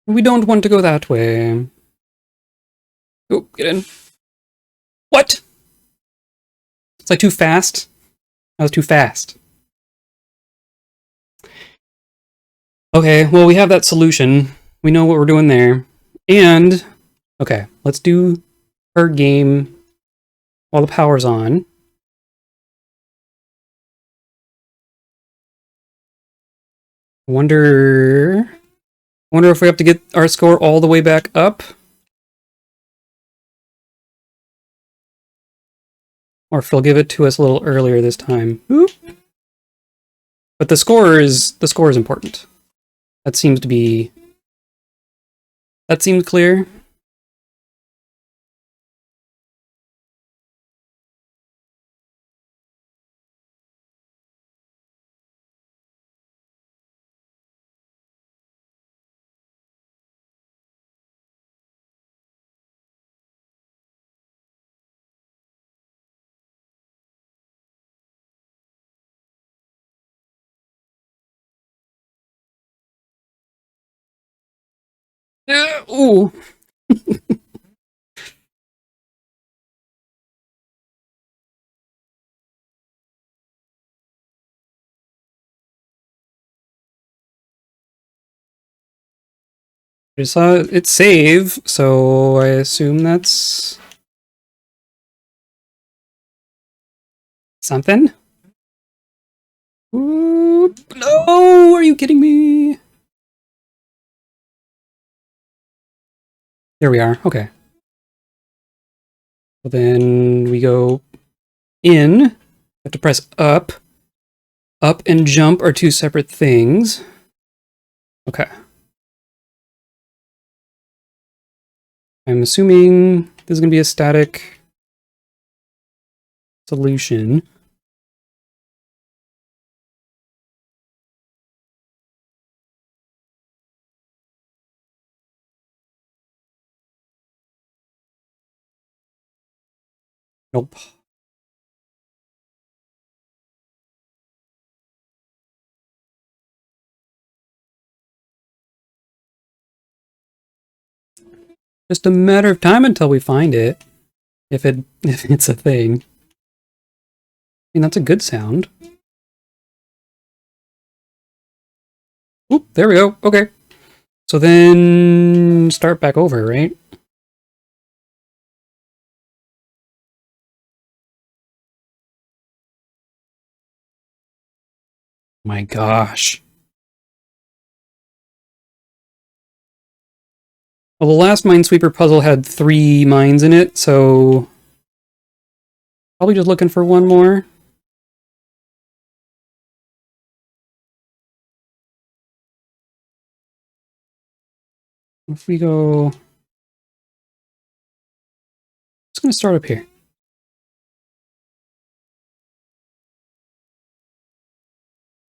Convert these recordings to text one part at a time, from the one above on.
We don't want to go that way. Oh, get in. What? It's like too fast. That was too fast. Okay, well, we have that solution. We know what we're doing there. And, okay, let's do our game while the power's on. Wonder if we have to get our score all the way back up. Or if he'll give it to us a little earlier this time. Oop. But the score is important. That seems clear. Ooh. I saw it save, so I assume that's something. Ooh, no, are you kidding me? There we are. Okay. Well, then we go in. Have to press up. Up and jump are two separate things. Okay. I'm assuming this is going to be a static solution. Nope. Just a matter of time until we find it. If it's a thing. I mean, that's a good sound. Oop, there we go. Okay. So then start back over, right? My gosh. Well, the last Minesweeper puzzle had 3 mines in it, so probably just looking for one more. If we go... Just going to start up here.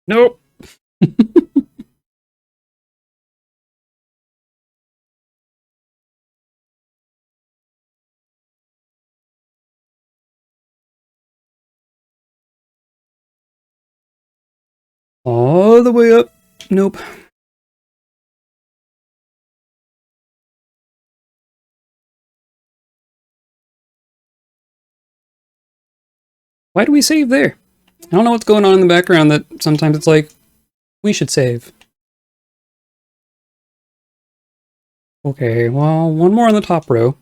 Nope. All the way up. Nope. Why do we save there? I don't know what's going on in the background that sometimes it's like, we should save. Okay, well, one more on the top row.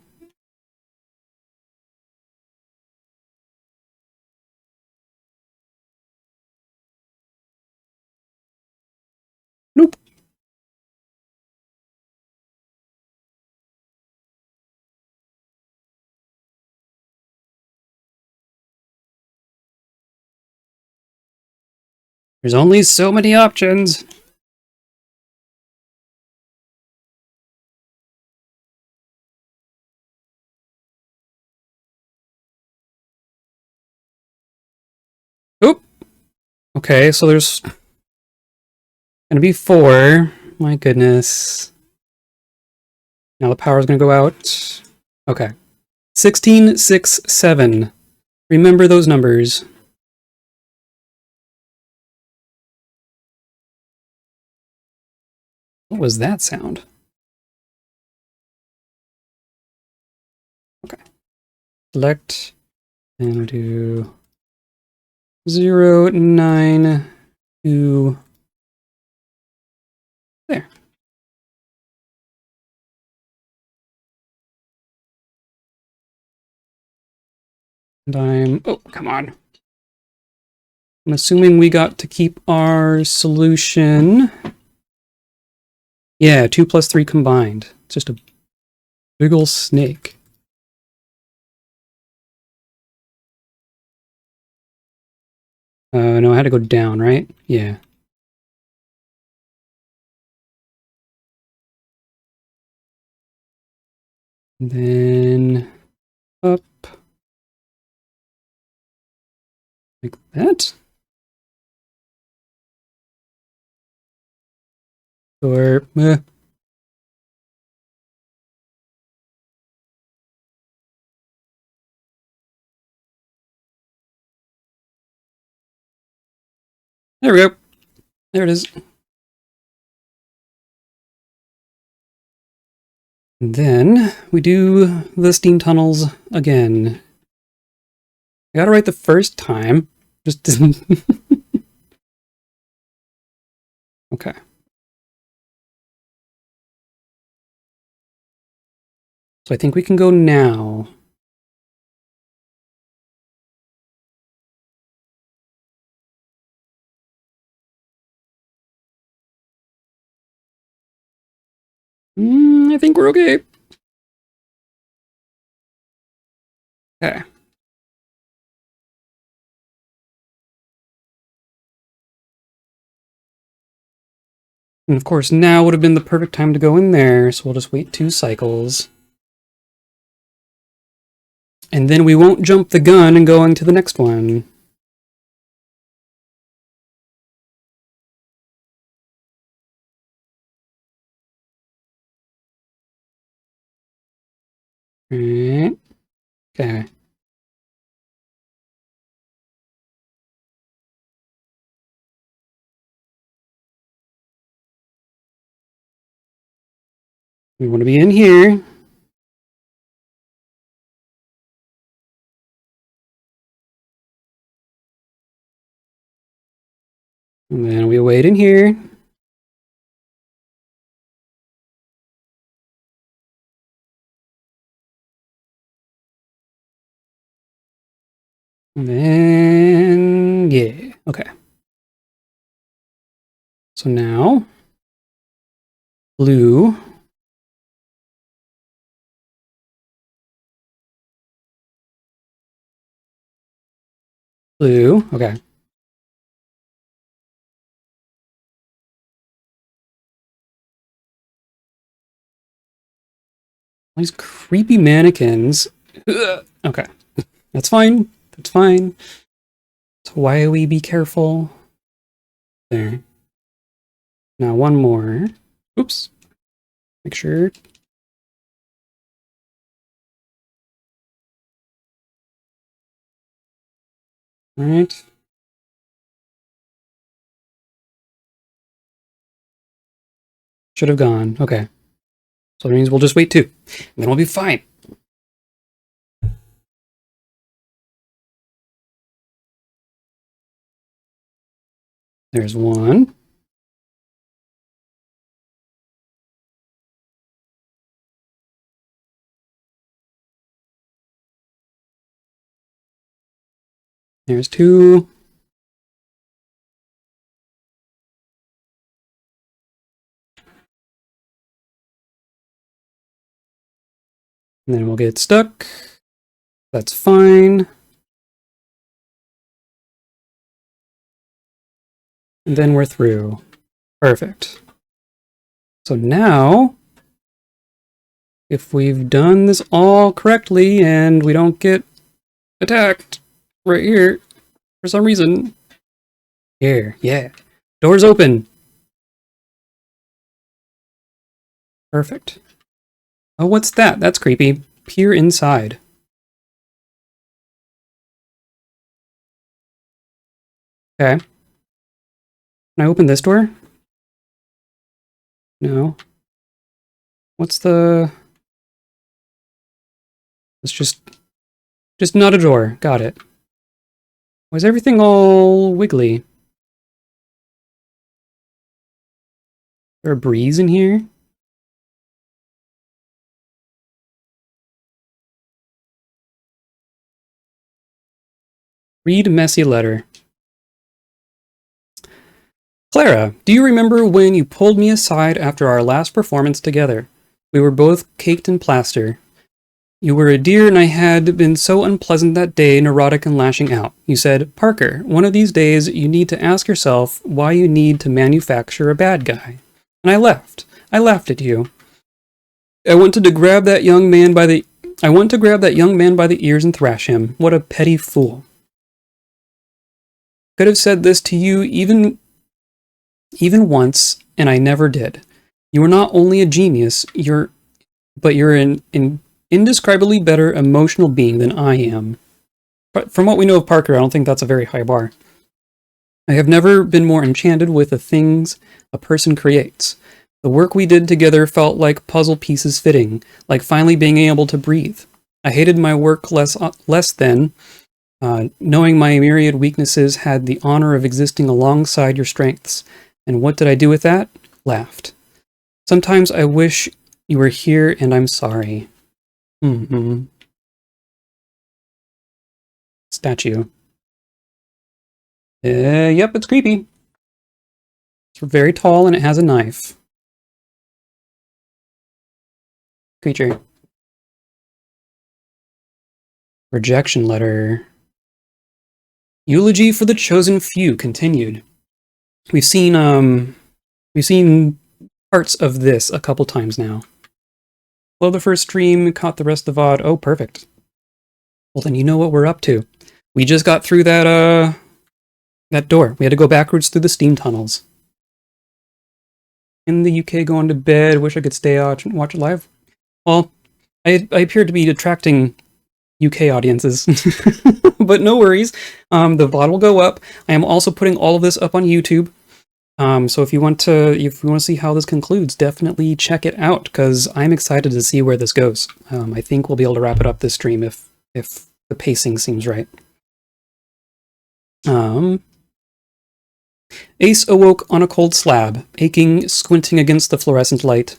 Nope. There's only so many options. Oop. Okay, so there's gonna be 4. My goodness. Now the power's gonna go out. Okay. 16, 6, 7. Remember those numbers. What was that sound? select and do 0, 9, 2, there. And oh, come on. I'm assuming we got to keep our solution. Yeah, 2 plus 3 combined. It's just a big ol' snake. No, I had to go down, right? Yeah. And then up. Like that. Or, there we go. There it is. And then we do the steam tunnels again. I got it right the first time. Just didn't. Okay. So I think we can go now. I think we're okay. Okay. And of course, now would have been the perfect time to go in there, so we'll just wait 2 cycles. And then we won't jump the gun and go into the next one. Alright. Okay. We want to be in here. And then we wait in here. And then, yeah, okay. So now, blue. Blue, okay. These creepy mannequins. Ugh. Okay, that's fine. That's fine. So why we be careful? There. Now one more. Oops. Make sure. All right. Should have gone. Okay. So that means we'll just wait 2. And then we'll be fine. There's 1. There's 2. And then we'll get stuck. That's fine. And then we're through. Perfect. So now, if we've done this all correctly and we don't get attacked right here for some reason. Here, yeah. Doors open. Perfect. Oh, what's that? That's creepy. Peer inside. Okay. Can I open this door? No. What's the... It's just... Just not a door. Got it. Why is everything all wiggly? Is there a breeze in here? Read messy letter. Clara, do you remember when you pulled me aside after our last performance together? We were both caked in plaster. You were a dear and I had been so unpleasant that day, neurotic and lashing out. You said, Parker, one of these days you need to ask yourself why you need to manufacture a bad guy. And I left. I laughed at you. I wanted to grab that young man by the ears and thrash him. What a petty fool. Could have said this to you even once, and I never did. You are not only a genius, but you're an indescribably better emotional being than I am. But from what we know of Parker, I don't think that's a very high bar. I have never been more enchanted with the things a person creates. The work we did together felt like puzzle pieces fitting, like finally being able to breathe. I hated my work less than, knowing my myriad weaknesses had the honor of existing alongside your strengths. And what did I do with that? Laughed. Sometimes I wish you were here and I'm sorry. Statue. Yep, it's creepy. It's very tall and it has a knife. Creature. Rejection letter. Eulogy for the chosen few continued. We've seen parts of this a couple times now. Well, the first stream caught the rest of the VOD. Oh, perfect. Well, then you know what we're up to. We just got through that door. We had to go backwards through the steam tunnels. In the UK, going to bed. Wish I could stay out and watch it live. Well, I appear to be attracting UK audiences, but no worries. The VOD will go up. I am also putting all of this up on YouTube. So if you want to see how this concludes, definitely check it out because I'm excited to see where this goes. I think we'll be able to wrap it up this stream if the pacing seems right. Ace awoke on a cold slab, aching, squinting against the fluorescent light.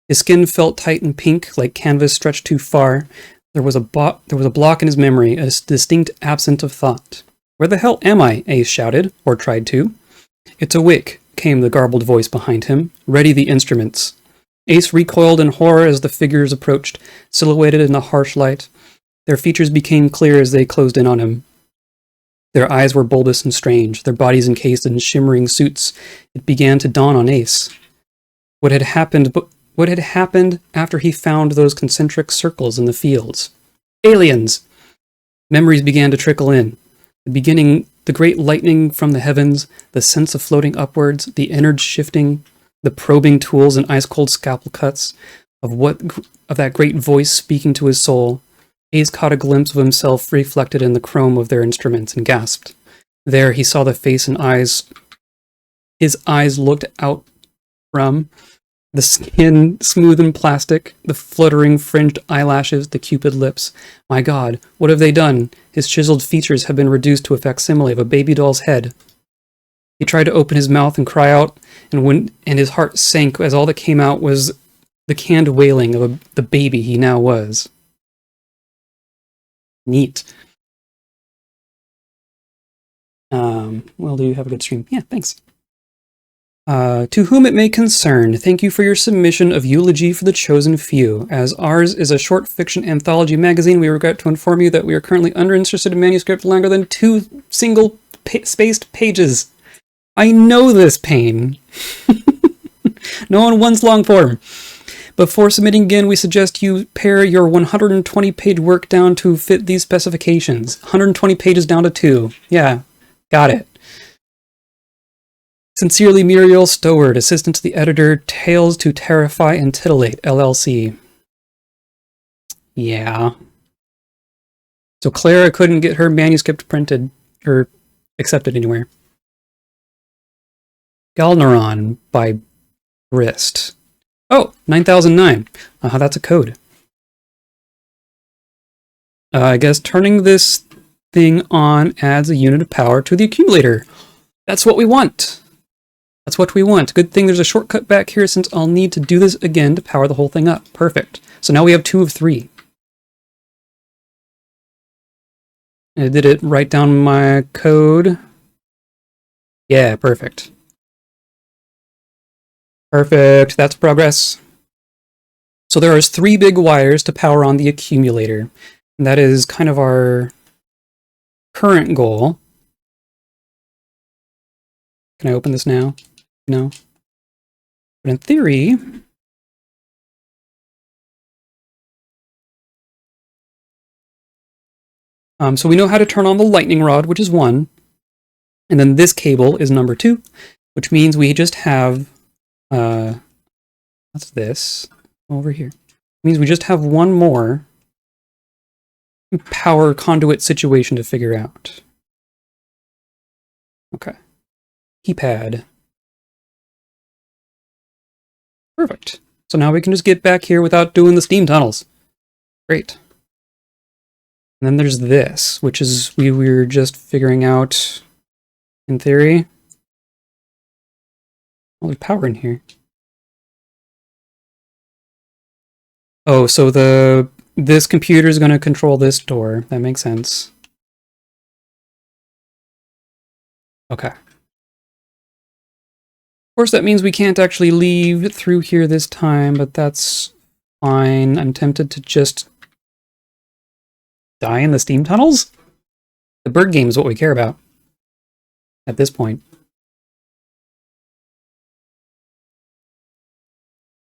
His skin felt tight and pink, like canvas stretched too far. There was a block in his memory, a distinct absence of thought. Where the hell am I? Ace shouted, or tried to. It's a wick, came the garbled voice behind him. Ready the instruments. Ace recoiled in horror as the figures approached, silhouetted in the harsh light. Their features became clear as they closed in on him. Their eyes were bulbous and strange, their bodies encased in shimmering suits. It began to dawn on Ace. What had happened after he found those concentric circles in the fields? Aliens! Memories began to trickle in. The great lightning from the heavens, the sense of floating upwards, the innards shifting, the probing tools and ice-cold scalpel cuts, of that great voice speaking to his soul. Ace caught a glimpse of himself reflected in the chrome of their instruments and gasped. There he saw the face and eyes. His eyes looked out from the skin smooth and plastic, the fluttering fringed eyelashes, the cupid lips. My God, what have they done? His chiseled features had been reduced to a facsimile of a baby doll's head. He tried to open his mouth and cry out, and his heart sank as all that came out was the canned wailing of the baby he now was. Neat. Well, do you have a good stream? Yeah, thanks. To whom it may concern, thank you for your submission of Eulogy for the Chosen Few. As ours is a short fiction anthology magazine, we regret to inform you that we are currently uninterested in manuscript longer than 2 single-spaced pages. I know this pain. No one wants long form. Before submitting again, we suggest you pare your 120-page work down to fit these specifications. 120 pages down to 2. Yeah, got it. Sincerely, Muriel Stoward, assistant to the editor, Tales to Terrify and Titillate, LLC. Yeah. So Clara couldn't get her manuscript printed or accepted anywhere. Galneron by Brist. Oh, 9009. That's a code. I guess turning this thing on adds a unit of power to the accumulator. That's what we want. That's what we want. Good thing there's a shortcut back here since I'll need to do this again to power the whole thing up. Perfect. So now we have 2 of 3. I did it write down my code. Yeah, perfect. Perfect. That's progress. So there are 3 big wires to power on the accumulator. And that is kind of our current goal. Can I open this now? No. But in theory, so we know how to turn on the lightning rod, which is 1. And then this cable is number 2, which means we just have, what's this over here? It means we just have one more power conduit situation to figure out. Okay. Keypad. Perfect. So now we can just get back here without doing the steam tunnels. Great. And then there's this, which is we were just figuring out in theory. Oh, there's power in here. Oh, so this computer is going to control this door. That makes sense. Okay. Of course, that means we can't actually leave through here this time, but that's fine. I'm tempted to just die in the steam tunnels? The bird game is what we care about at this point.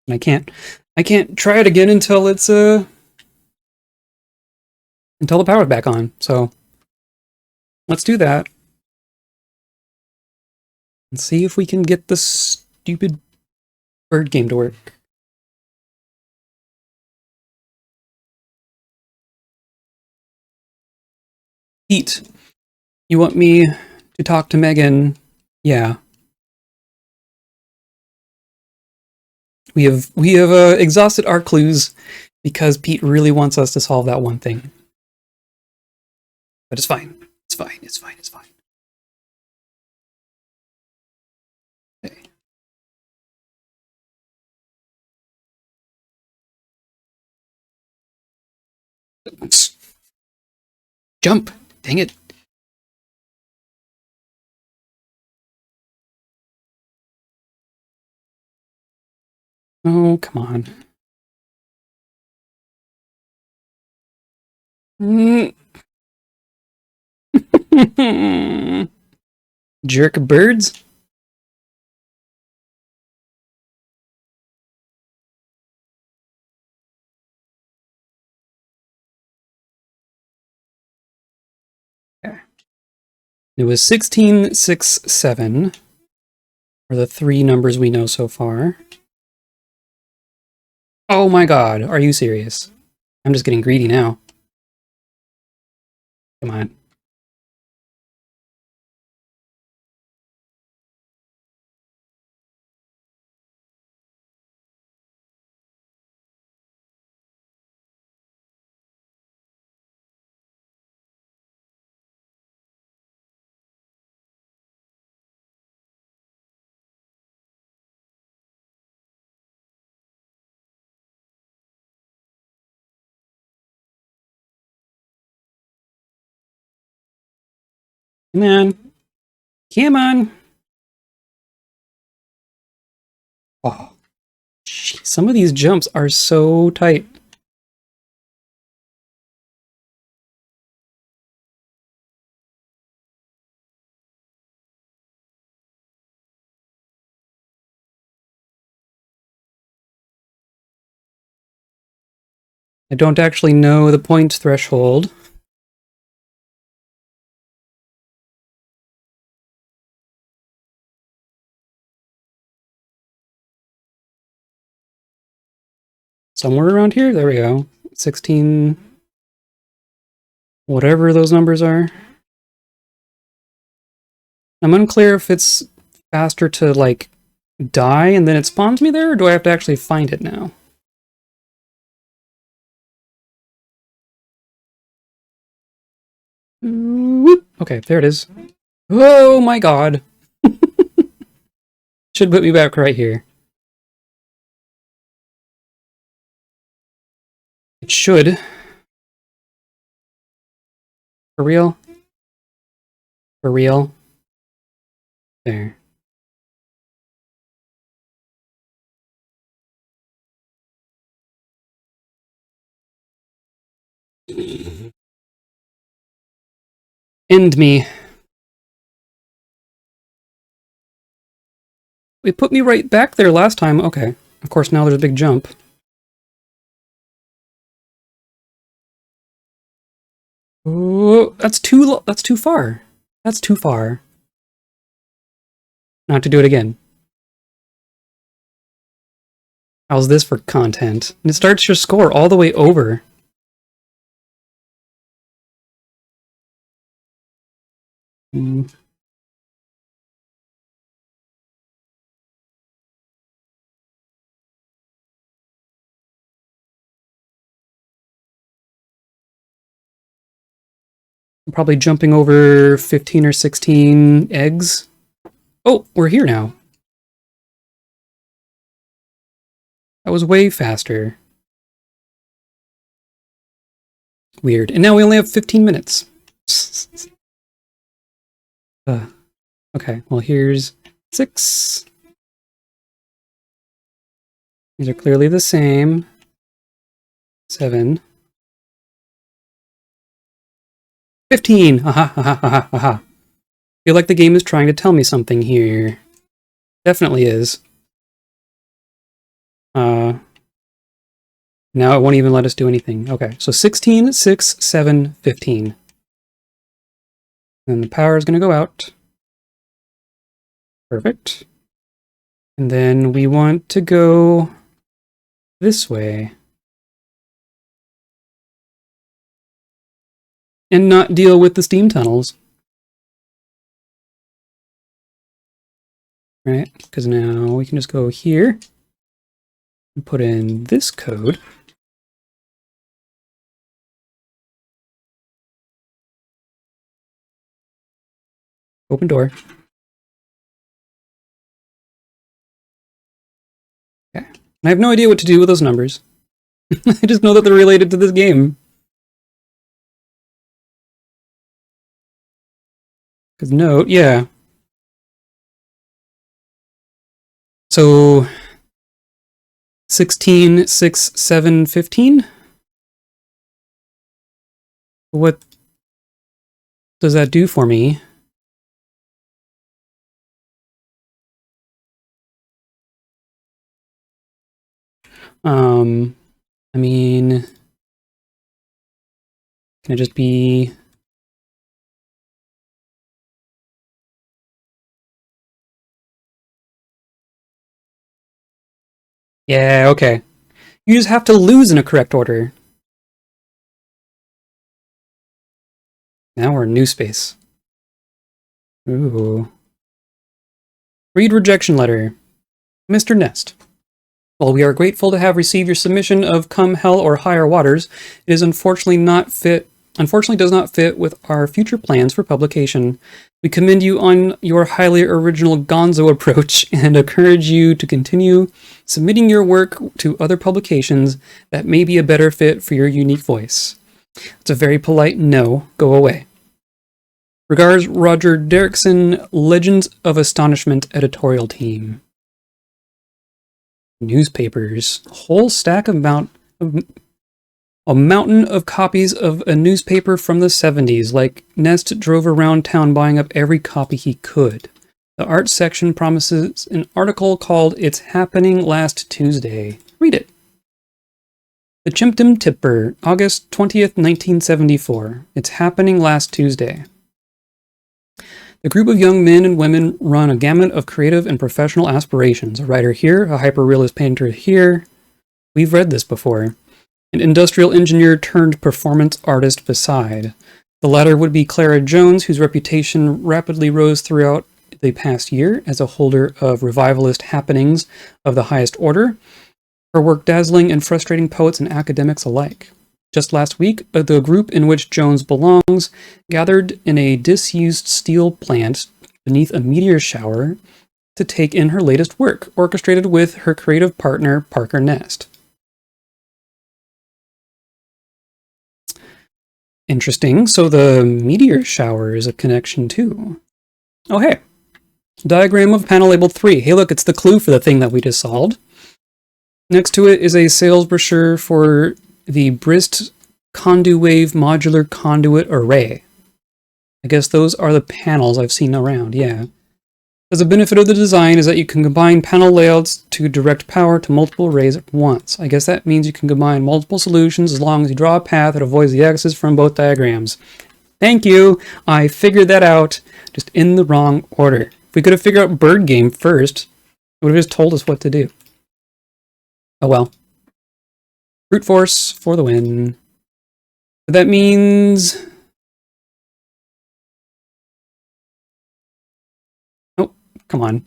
And I can't try it again until it's until the power's back on. So let's do that. And see if we can get the stupid bird game to work. Pete, you want me to talk to Megan? Yeah. We have exhausted our clues because Pete really wants us to solve that one thing. But it's fine. It's fine. It's fine. It's fine. Okay. Jump! Dang it. Oh, come on. Jerk of birds? Okay. It was 1667 are the 3 numbers we know so far. Oh my god, are you serious? I'm just getting greedy now. Come on. Come on. Come on. Oh, geez, some of these jumps are so tight. I don't actually know the point threshold. Somewhere around here? There we go. 16... whatever those numbers are. I'm unclear if it's faster to, like, die and then it spawns me there, or do I have to actually find it now? Whoop. Okay, there it is. Oh my god. Should put me back right here. It should. For real? For real? There. End me. It put me right back there last time. Okay. Of course, now there's a big jump. Oh, that's too far. That's too far. Not to do it again. How's this for content? And it starts your score all the way over. I'm probably jumping over 15 or 16 eggs. Oh, we're here now. That was way faster. Weird. And now we only have 15 minutes. Okay, well here's 6. These are clearly the same. 7. 15! Aha. Feel like the game is trying to tell me something here. Definitely is. Now it won't even let us do anything. Okay, so 16, 6, 7, 15. And the power is going to go out. Perfect. And then we want to go this way. And not deal with the steam tunnels. Right? Because now we can just go here and put in this code. Open door. Okay. I have no idea what to do with those numbers. I just know that they're related to this game. Because note, yeah. So 16, 6, 7, 15? What does that do for me? I mean, can it just be... Yeah, okay. You just have to lose in a correct order. Now we're in new space. Ooh. Read rejection letter. Mr. Nest. While we are grateful to have received your submission of Come Hell or Higher Waters, it is unfortunately does not fit with our future plans for publication. We commend you on your highly original gonzo approach and encourage you to continue submitting your work to other publications that may be a better fit for your unique voice. It's a very polite no, go away. Regards, Roger Derrickson, Legends of Astonishment editorial team. Newspapers. A whole stack of a mountain of copies of a newspaper from the 70s, like Nest drove around town buying up every copy he could. The art section promises an article called It's Happening Last Tuesday. Read it. The Chimpton Tipper, August 20th, 1974. It's happening last Tuesday. The group of young men and women run a gamut of creative and professional aspirations. A writer here, a hyper-realist painter here. We've read this before. An industrial engineer turned performance artist beside. The latter would be Clara Jones, whose reputation rapidly rose throughout the past year as a holder of revivalist happenings of the highest order. Her work dazzling and frustrating poets and academics alike. Just last week, the group in which Jones belongs gathered in a disused steel plant beneath a meteor shower to take in her latest work, orchestrated with her creative partner, Parker Nest. Interesting. So the meteor shower is a connection too. Oh, hey. Diagram of panel labeled 3. Hey, look, it's the clue for the thing that we just solved. Next to it is a sales brochure for the Brist Conduwave Modular Conduit Array. I guess those are the panels I've seen around, yeah. The benefit of the design is that you can combine panel layouts to direct power to multiple arrays at once. I guess that means you can combine multiple solutions as long as you draw a path that avoids the x's from both diagrams. Thank you! I figured that out, just in the wrong order. If we could have figured out bird game first, it would have just told us what to do. Oh well. Brute force for the win. But that means... Oh, come on.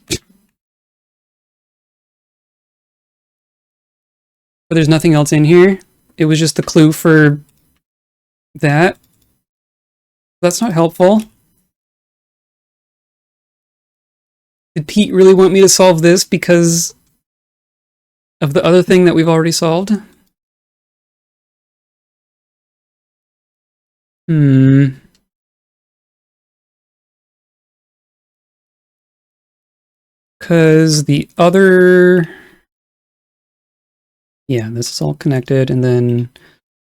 But there's nothing else in here. It was just the clue for that. That's not helpful. Did Pete really want me to solve this because of the other thing that we've already solved? Because the other... Yeah, this is all connected, and then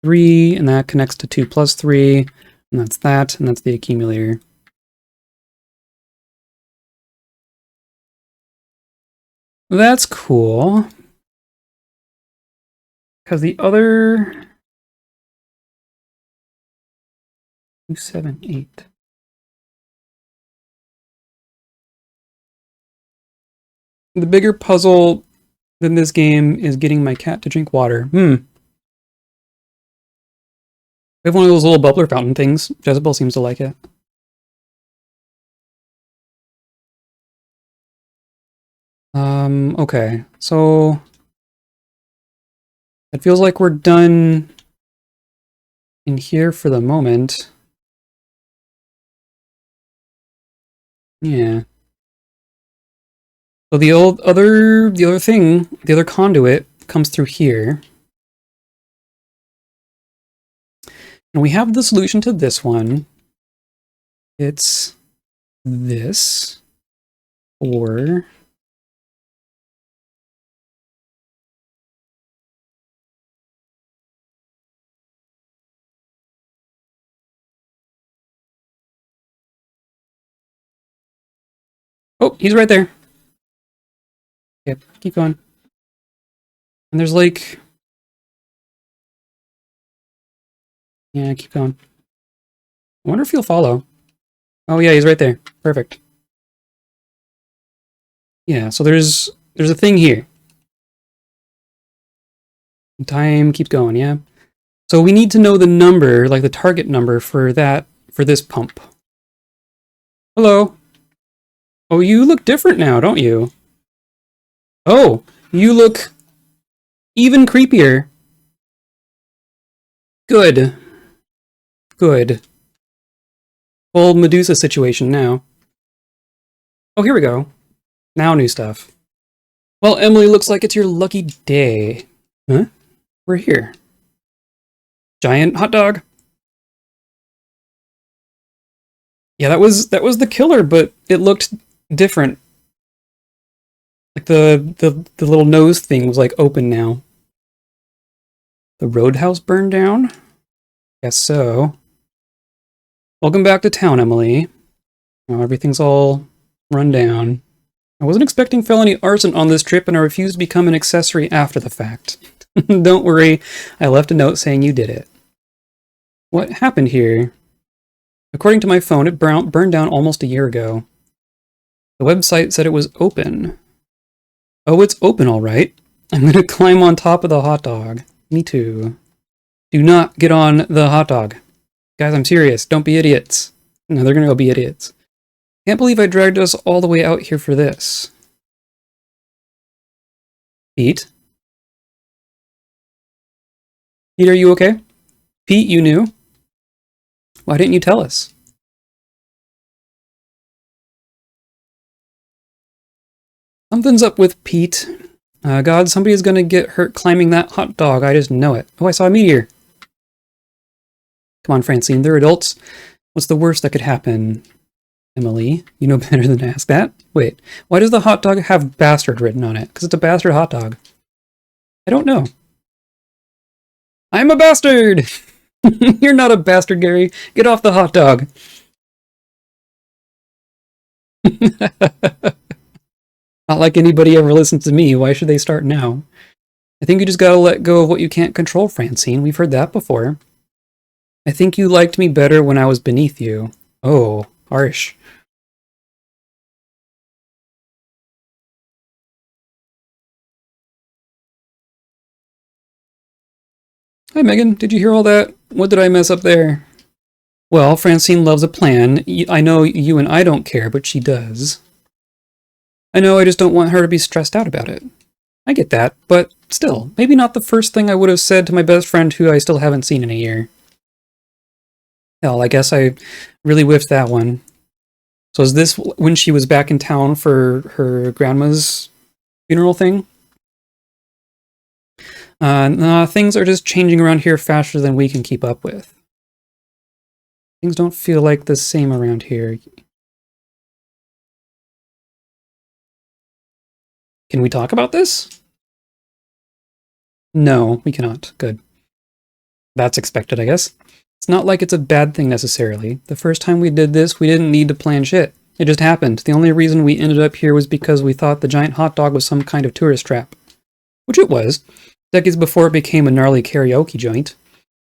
3, and that connects to 2 plus 3, and that's the accumulator. That's cool. Because the other... 2, 7, 8. The bigger puzzle than this game is getting my cat to drink water. We have one of those little bubbler fountain things. Jezebel seems to like it. Okay, so it feels like we're done in here for the moment. Yeah. So the other conduit comes through here. And we have the solution to this one. It's this, or oh, he's right there. Yep, keep going. And there's like... Yeah, keep going. I wonder if he'll follow. Oh yeah, he's right there. Perfect. Yeah, so there's a thing here. Time keeps going, yeah. So we need to know the number, like the target number for this pump. Hello. Oh, you look different now, don't you? Oh, you look even creepier. Good. Good. Full Medusa situation now. Oh, here we go. Now new stuff. Well, Emily, looks like it's your lucky day. Huh? We're here. Giant hot dog. Yeah, that was the killer, but it looked different. Like the little nose thing was like open now. The roadhouse burned down? Guess so. Welcome back to town, Emily. Oh, everything's all run down. I wasn't expecting felony arson on this trip, and I refused to become an accessory after the fact. Don't worry, I left a note saying you did it. What happened here? According to my phone, it burned down almost a year ago. The website said it was open. Oh, it's open all right. I'm gonna climb on top of the hot dog. Me too. Do not get on the hot dog. Guys, I'm serious. Don't be idiots. No, they're gonna go be idiots. Can't believe I dragged us all the way out here for this. Pete? Pete, are you okay? Pete, you knew. Why didn't you tell us? Something's up with Pete. God, somebody's gonna get hurt climbing that hot dog. I just know it. Oh, I saw a meteor. Come on, Francine, they're adults. What's the worst that could happen? Emily, you know better than to ask that. Wait, why does the hot dog have bastard written on it? Because it's a bastard hot dog. I don't know. I'm a bastard! You're not a bastard, Gary. Get off the hot dog. Not like anybody ever listens to me. Why should they start now? I think you just gotta let go of what you can't control, Francine. We've heard that before. I think you liked me better when I was beneath you. Oh, harsh. Hi, Megan. Did you hear all that? What did I mess up there? Well, Francine loves a plan. I know you and I don't care, but she does. I know, I just don't want her to be stressed out about it. I get that, but still, maybe not the first thing I would have said to my best friend who I still haven't seen in a year. Hell, I guess I really whiffed that one. So is this when she was back in town for her grandma's funeral thing? Nah, things are just changing around here faster than we can keep up with. Things don't feel like the same around here. Can we talk about this? No, we cannot. Good. That's expected, I guess. It's not like it's a bad thing necessarily. The first time we did this, we didn't need to plan shit. It just happened. The only reason we ended up here was because we thought the giant hot dog was some kind of tourist trap. Which it was. Decades before it became a gnarly karaoke joint.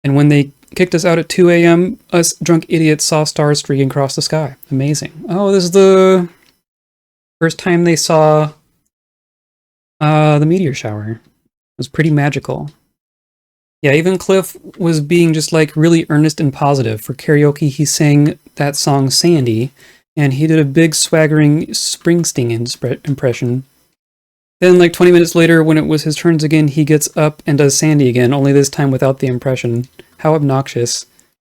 And when they kicked us out at 2 a.m., us drunk idiots saw stars streaking across the sky. Amazing. Oh, this is the first time they saw the meteor shower. It was pretty magical. Yeah, even Cliff was being just like really earnest and positive. For karaoke, he sang that song Sandy, and he did a big swaggering Springsteen impression. Then like 20 minutes later, when it was his turns again, he gets up and does Sandy again, only this time without the impression. How obnoxious.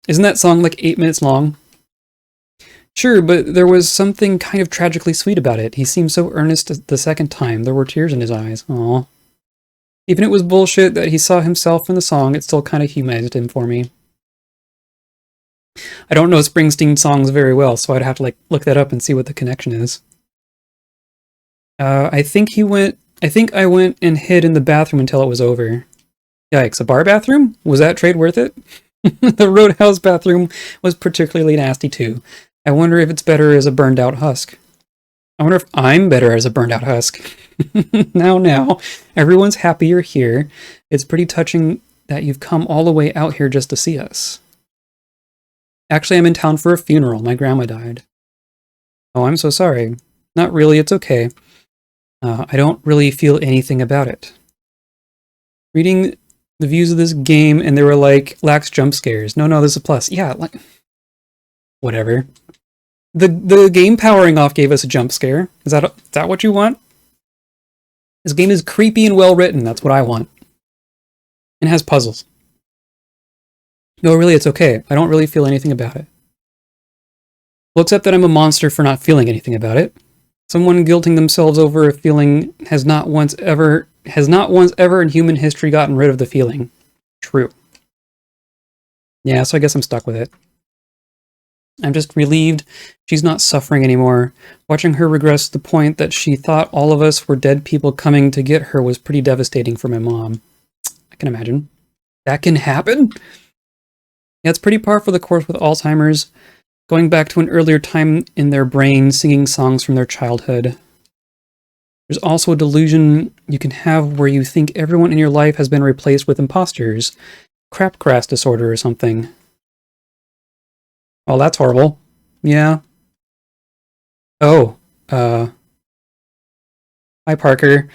Isn't that song like 8 minutes long? Sure, but there was something kind of tragically sweet about it. He seemed so earnest the second time. There were tears in his eyes. Aw. Even if it was bullshit that he saw himself in the song, it still kind of humanized him for me. I don't know Springsteen songs very well, so I'd have to like look that up and see what the connection is. I think I went and hid in the bathroom until it was over. Yikes, a bar bathroom? Was that trade worth it? The Roadhouse bathroom was particularly nasty too. I wonder if it's better as a burned out husk. I wonder if I'm better as a burned out husk. Now, everyone's happy you're here. It's pretty touching that you've come all the way out here just to see us. Actually, I'm in town for a funeral. My grandma died. Oh, I'm so sorry. Not really, it's okay. I don't really feel anything about it. Reading the views of this game and they were like, lacks jump scares. No, this is a plus. Yeah, like, whatever. The game powering off gave us a jump scare. Is that what you want? This game is creepy and well written. That's what I want. And has puzzles. No, really, it's okay. I don't really feel anything about it. Well, except that I'm a monster for not feeling anything about it. Someone guilting themselves over a feeling has not once ever in human history gotten rid of the feeling. True. Yeah, so I guess I'm stuck with it. I'm just relieved she's not suffering anymore. Watching her regress to the point that she thought all of us were dead people coming to get her was pretty devastating for my mom. I can imagine. That can happen? Yeah, it's pretty par for the course with Alzheimer's. Going back to an earlier time in their brain, singing songs from their childhood. There's also a delusion you can have where you think everyone in your life has been replaced with imposters. Crapgrass disorder or something. Oh, that's horrible. Yeah. Oh, hi Parker.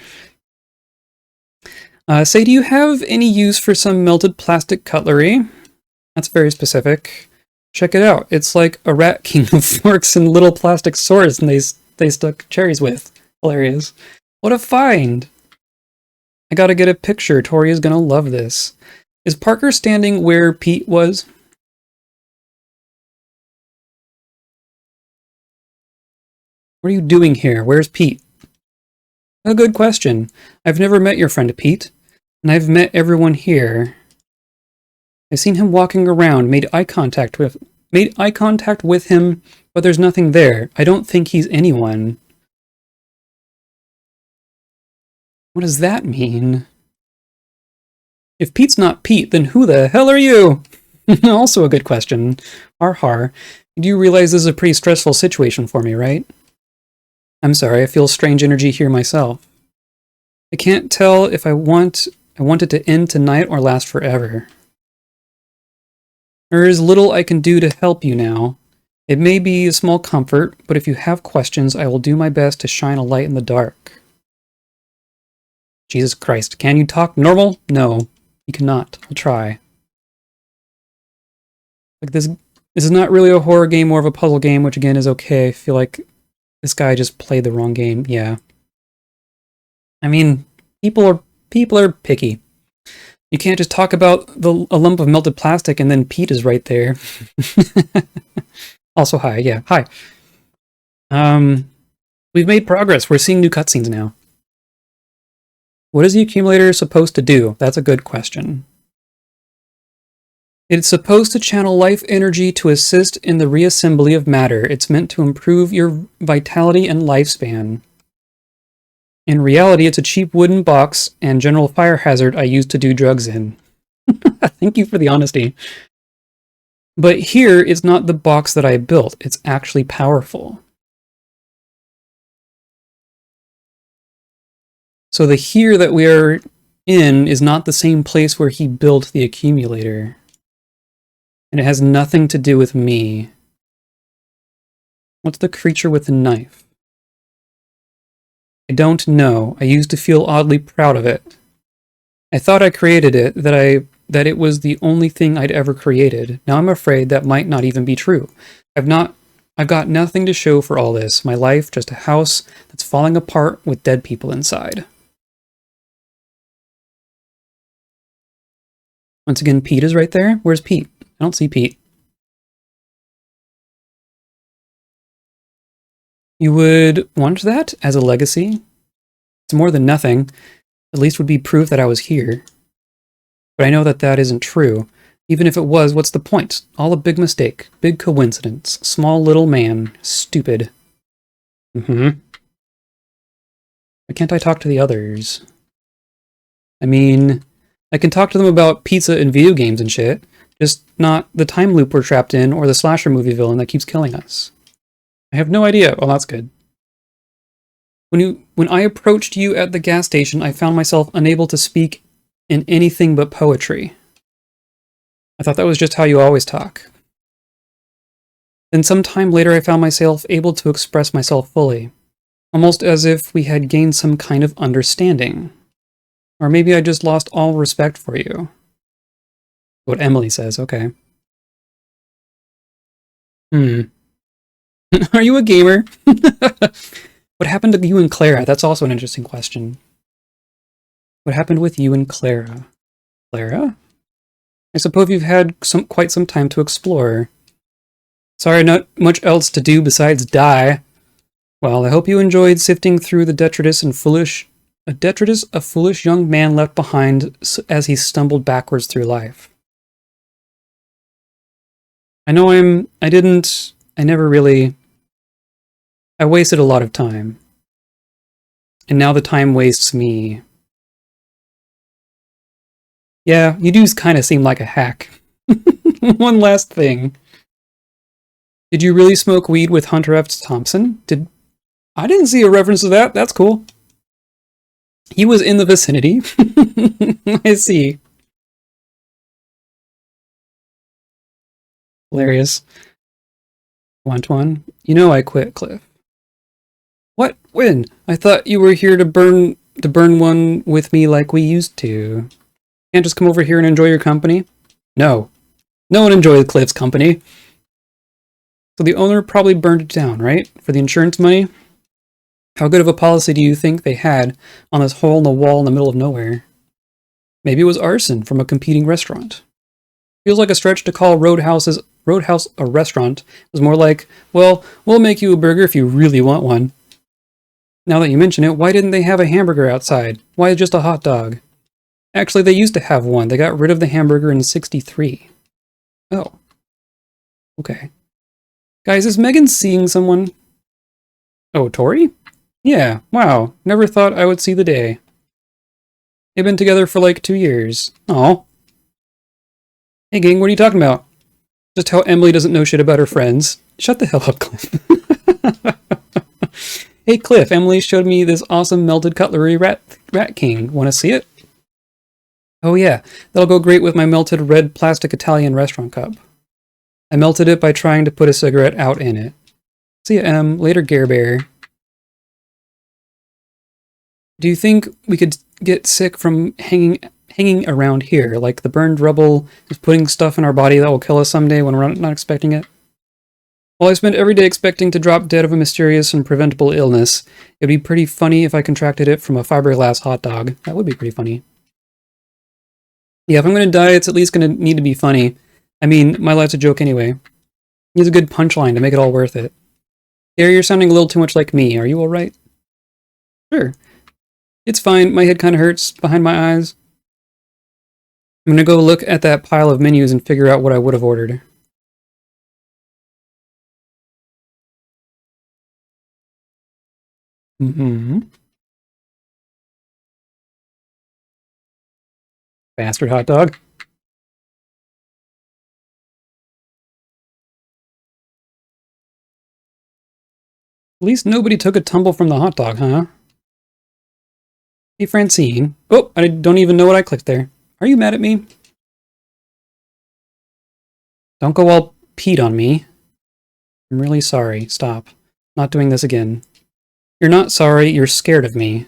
Say, do you have any use for some melted plastic cutlery? That's very specific. Check it out. It's like a rat king of forks and little plastic swords and they stuck cherries with. Hilarious. What a find! I gotta get a picture. Tori is gonna love this. Is Parker standing where Pete was? What are you doing here? Where's Pete? A good question. I've never met your friend Pete, and I've met everyone here. I've seen him walking around, made eye contact with him, but there's nothing there. I don't think he's anyone. What does that mean? If Pete's not Pete, then who the hell are you? Also a good question. Har har. Do you realize this is a pretty stressful situation for me, right? I'm sorry, I feel strange energy here myself. I can't tell if I want it to end tonight or last forever. There is little I can do to help you now. It may be a small comfort, but if you have questions, I will do my best to shine a light in the dark. Jesus Christ, can you talk normal? No, you cannot. I'll try. Like this is not really a horror game, more of a puzzle game, which again is okay. I feel like this guy just played the wrong game. Yeah. I mean, people are picky. You can't just talk about a lump of melted plastic and then Pete is right there. Also, hi. Yeah, hi. We've made progress. We're seeing new cutscenes now. What is the accumulator supposed to do? That's a good question. It's supposed to channel life energy to assist in the reassembly of matter. It's meant to improve your vitality and lifespan. In reality, it's a cheap wooden box and general fire hazard I used to do drugs in. Thank you for the honesty. But here, it's not the box that I built. It's actually powerful. So the here that we are in is not the same place where he built the accumulator. And it has nothing to do with me. What's the creature with the knife? I don't know. I used to feel oddly proud of it. I thought I created it, that it was the only thing I'd ever created. Now I'm afraid that might not even be true. I've got nothing to show for all this. My life, just a house that's falling apart with dead people inside. Once again, Pete is right there. Where's Pete? I don't see Pete. You would want that as a legacy? It's more than nothing. At least would be proof that I was here. But I know that that isn't true. Even if it was, what's the point? All a big mistake. Big coincidence. Small little man. Stupid. Why can't I talk to the others? I mean, I can talk to them about pizza and video games and shit. Just not the time loop we're trapped in or the slasher movie villain that keeps killing us. I have no idea. Well, that's good. When I approached you at the gas station, I found myself unable to speak in anything but poetry. I thought that was just how you always talk. Then some time later, I found myself able to express myself fully, almost as if we had gained some kind of understanding. Or maybe I just lost all respect for you. What Emily says, okay. Are you a gamer? What happened to you and Clara? That's also an interesting question. What happened with you and Clara? Clara? I suppose you've had quite some time to explore. Sorry, not much else to do besides die. Well, I hope you enjoyed sifting through the detritus a foolish young man left behind as he stumbled backwards through life. I know I wasted a lot of time. And now the time wastes me. Yeah, you do kind of seem like a hack. One last thing. Did you really smoke weed with Hunter F. Thompson? I didn't see a reference to that. That's cool. He was in the vicinity. I see. Hilarious. Want one? You know I quit, Cliff. What? When? I thought you were here to burn one with me like we used to. Can't just come over here and enjoy your company? No. No one enjoys Cliff's company. So the owner probably burned it down, right? For the insurance money? How good of a policy do you think they had on this hole in the wall in the middle of nowhere? Maybe it was arson from a competing restaurant. Feels like a stretch to call Roadhouse a restaurant. It was more like, well, we'll make you a burger if you really want one. Now that you mention it, why didn't they have a hamburger outside? Why just a hot dog? Actually, they used to have one. They got rid of the hamburger in '63. Oh. Okay. Guys, is Megan seeing someone? Oh, Tori? Yeah, wow. Never thought I would see the day. They've been together for like 2 years. Aw. Hey gang, what are you talking about? Just how Emily doesn't know shit about her friends. Shut the hell up, Cliff. Hey Cliff, Emily showed me this awesome melted cutlery rat king. Want to see it? Oh yeah, that'll go great with my melted red plastic Italian restaurant cup. I melted it by trying to put a cigarette out in it. See ya, Em. Later, Gare Bear. Do you think we could get sick from hanging around here? Like the burned rubble is putting stuff in our body that will kill us someday when we're not expecting it? Well, I spent every day expecting to drop dead of a mysterious and preventable illness. It'd be pretty funny if I contracted it from a fiberglass hot dog. That would be pretty funny. Yeah, if I'm gonna die, it's at least gonna need to be funny. I mean, my life's a joke anyway. Needs a good punchline to make it all worth it. Gary, you're sounding a little too much like me. Are you alright? Sure. It's fine. My head kind of hurts behind my eyes. I'm gonna go look at that pile of menus and figure out what I would have ordered. Mm-hmm. Bastard hot dog. At least nobody took a tumble from the hot dog, huh? Hey, Francine. Oh, I don't even know what I clicked there. Are you mad at me? Don't go all Pete on me. I'm really sorry. Stop. Not doing this again. You're not sorry, you're scared of me.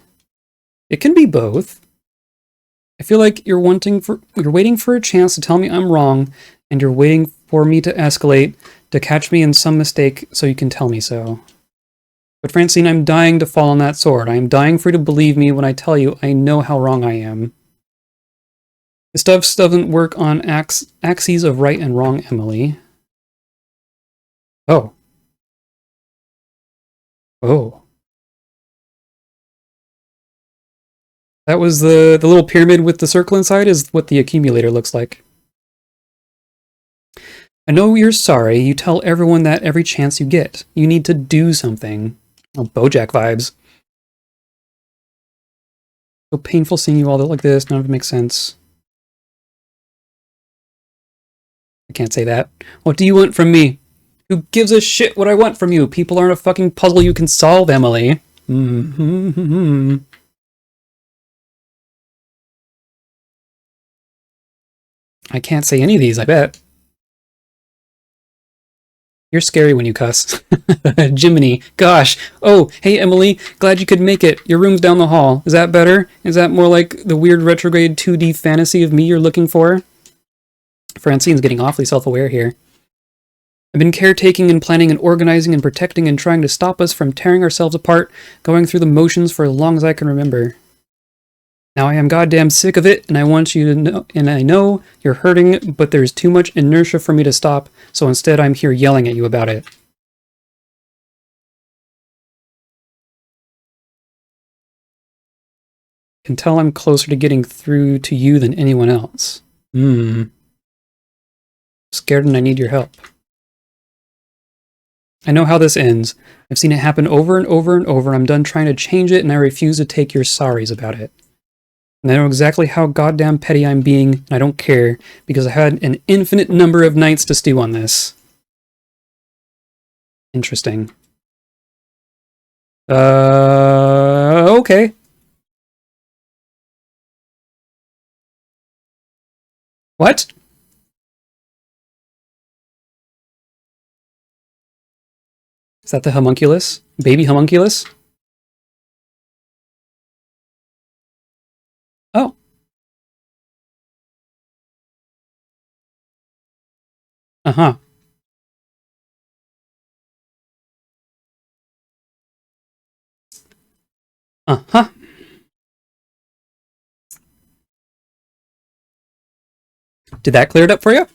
It can be both. I feel like you're waiting for a chance to tell me I'm wrong, and you're waiting for me to escalate, to catch me in some mistake so you can tell me so. But Francine, I'm dying to fall on that sword. I am dying for you to believe me when I tell you I know how wrong I am. This stuff doesn't work on axes of right and wrong, Emily. Oh. Oh. That was the little pyramid with the circle inside is what the accumulator looks like. I know you're sorry. You tell everyone that every chance you get. You need to do something. Oh, BoJack vibes. So painful seeing you all like this. None of it makes sense. I can't say that. What do you want from me? Who gives a shit what I want from you? People aren't a fucking puzzle you can solve, Emily. Mm-hmm. I can't say any of these, I bet. You're scary when you cuss. Jiminy. Gosh. Oh, hey, Emily. Glad you could make it. Your room's down the hall. Is that better? Is that more like the weird retrograde 2D fantasy of me you're looking for? Francine's getting awfully self-aware here. I've been caretaking and planning and organizing and protecting and trying to stop us from tearing ourselves apart, going through the motions for as long as I can remember. Now I am goddamn sick of it, and I want you to know, and I know you're hurting, but there's too much inertia for me to stop, so instead I'm here yelling at you about it. Can tell I'm closer to getting through to you than anyone else. Scared and I need your help. I know how this ends. I've seen it happen over and over and over. I'm done trying to change it, and I refuse to take your sorries about it. And I know exactly how goddamn petty I'm being, and I don't care, because I had an infinite number of nights to stew on this. Interesting. Okay. What? Is that the homunculus? Baby homunculus? Oh. Uh-huh. Uh-huh. Did that clear it up for you?